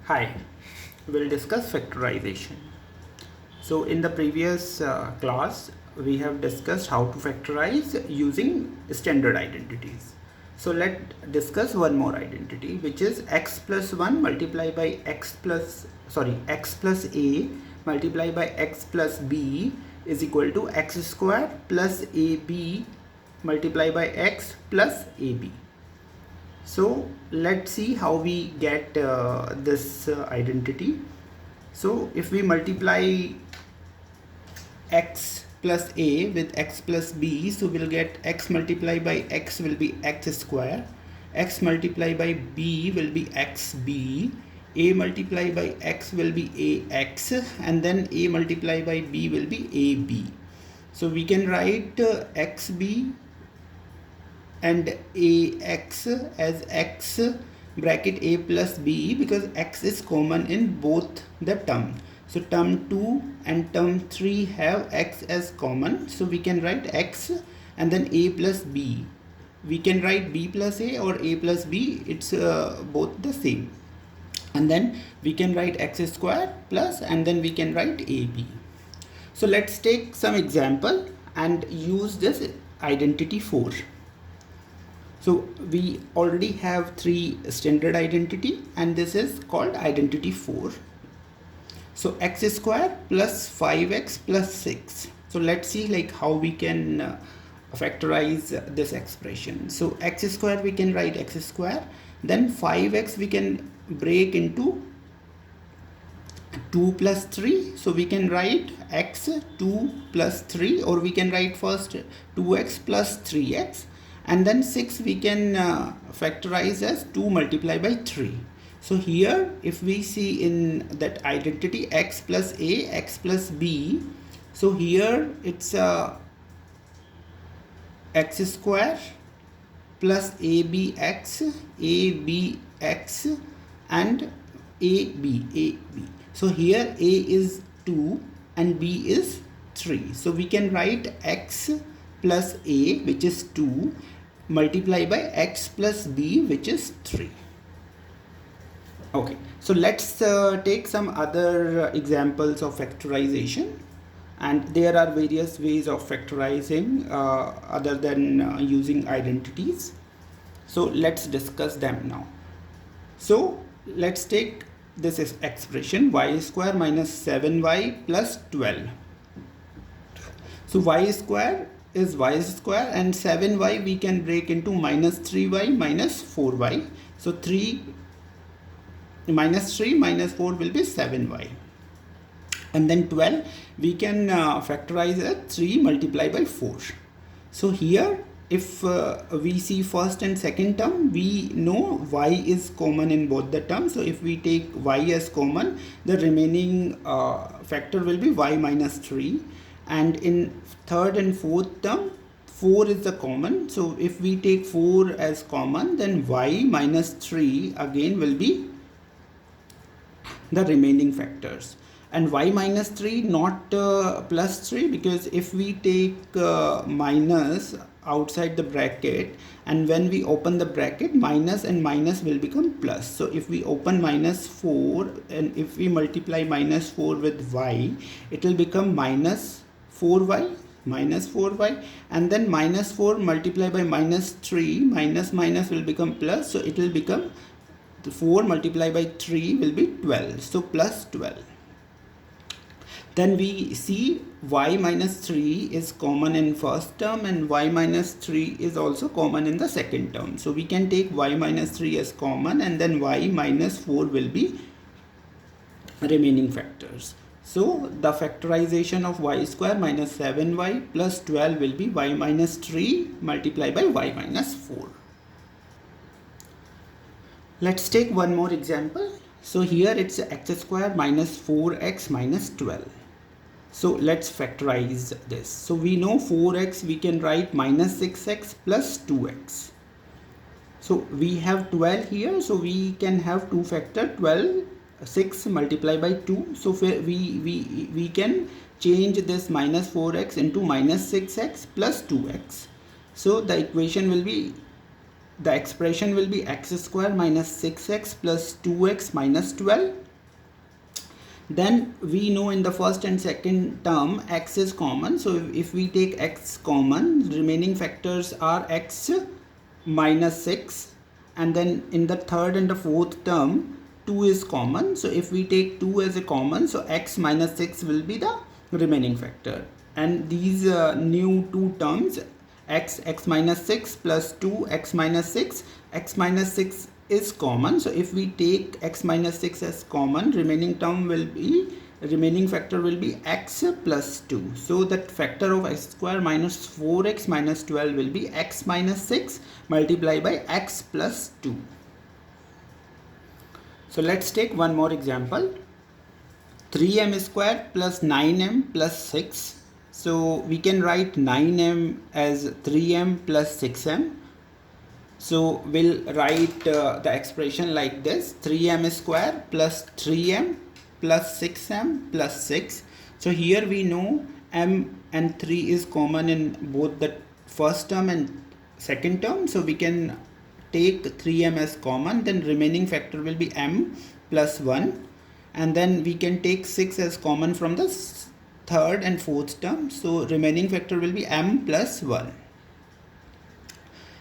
Hi, we'll discuss factorization. So in the previous class, we have discussed how to factorize using standard identities. So let's discuss one more identity, which is x plus 1 multiplied by x plus a multiplied by x plus b is equal to x square plus ab multiplied by x plus ab. So let's see how we get this identity. So if we multiply x plus a with x plus b, so we'll get x multiplied by x will be x square, x multiplied by b will be xb, a multiplied by x will be ax, and then a multiplied by b will be ab. So we can write xb and ax as x bracket a plus b because x is common in both the terms. So term 2 and term 3 have x as common, so we can write x and then a plus b. We can write b plus a or a plus b, it's both the same. And then we can write x square plus, and then we can write ab. So let's take some example and use this identity 4. So we already have 3 standard identity and this is called identity 4. So x square plus 5x plus 6. So let's see like how we can factorize this expression. So x square we can write x square, then 5x we can break into 2 plus 3. So we can write x 2 plus 3, or we can write first 2x plus 3x. And then 6 we can factorize as 2 multiplied by 3. So here if we see in that identity x plus a, x plus b, so here it's x square plus abx, abx and ab. So here a is 2 and b is 3. So we can write x plus a, which is 2, multiply by x plus b, which is 3. Okay, so let's take some other examples of factorization, and there are various ways of factorizing other than using identities. So let's discuss them now. So let's take this expression y square minus 7y plus 12. So y square is y square and 7y we can break into minus 3y minus 4y. So 3 minus 3 minus 4 will be 7y. And then 12 we can factorize as 3 multiplied by 4. So here if we see first and second term, we know y is common in both the terms. So if we take y as common, the remaining factor will be y minus 3. And in third and fourth term, 4 is the common. So if we take 4 as common, then y minus 3 again will be the remaining factors. And y minus 3 not plus 3, because if we take minus outside the bracket and when we open the bracket, minus and minus will become plus. So if we open minus 4 and if we multiply minus 4 with y, it will become minus 4y, and then minus 4 multiplied by minus 3, minus will become plus. So it will become 4 multiplied by 3 will be 12. So plus 12. Then we see y minus 3 is common in first term and y minus 3 is also common in the second term. So we can take y minus 3 as common, and then y minus 4 will be remaining factors. So the factorization of y square minus 7y plus 12 will be y minus 3 multiplied by y minus 4. Let's take one more example. So here it's x square minus 4x minus 12. So let's factorize this. So we know 4x we can write minus 6x plus 2x. So we have 12 here, so we can have 2 factor 12, 6 multiplied by 2. So we can change this minus 4x into minus 6x plus 2x. So the equation will be the expression will be x square minus 6x plus 2x minus 12. Then we know in the first and second term x is common, so if we take x common, remaining factors are x minus 6, and then in the third and the fourth term 2 is common, so if we take 2 as a common, so x minus 6 will be the remaining factor. And these new two terms, x minus 6 plus 2 x minus 6, x minus 6 is common, so if we take x minus 6 as common, remaining factor will be x plus 2. So that factor of x square minus 4x minus 12 will be x minus 6 multiplied by x plus 2. So let's take one more example. 3m square plus 9m plus 6. So we can write 9m as 3m plus 6m. So we'll write the expression like this: 3m square plus 3m plus 6m plus 6. So here we know m and 3 is common in both the first term and second term, so we can take 3m as common, then remaining factor will be m plus 1, and then we can take 6 as common from the third and fourth term, so remaining factor will be m plus 1.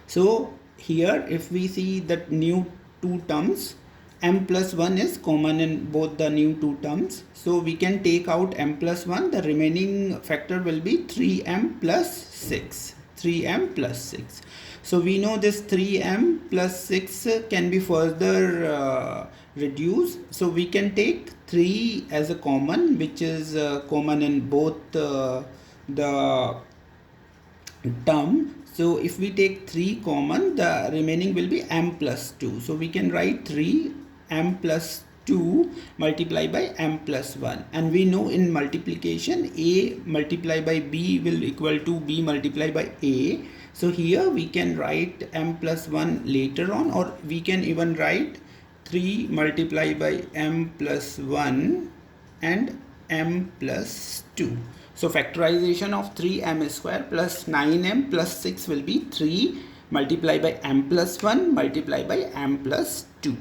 So here if we see that new two terms, m plus 1 is common in both the new two terms, so we can take out m plus 1, the remaining factor will be 3m plus 6. 3m plus 6. So we know this 3m plus 6 can be further reduced, so we can take 3 as a common, which is common in both the term. So if we take 3 common, the remaining will be m plus 2. So we can write 3 m plus 2 multiplied by m plus 1. And we know in multiplication, a multiplied by b will equal to b multiplied by a. So here we can write m plus 1 later on, or we can even write 3 multiplied by m plus 1 and m plus 2. So factorization of 3m square plus 9m plus 6 will be 3 multiplied by m plus 1 multiplied by m plus 2.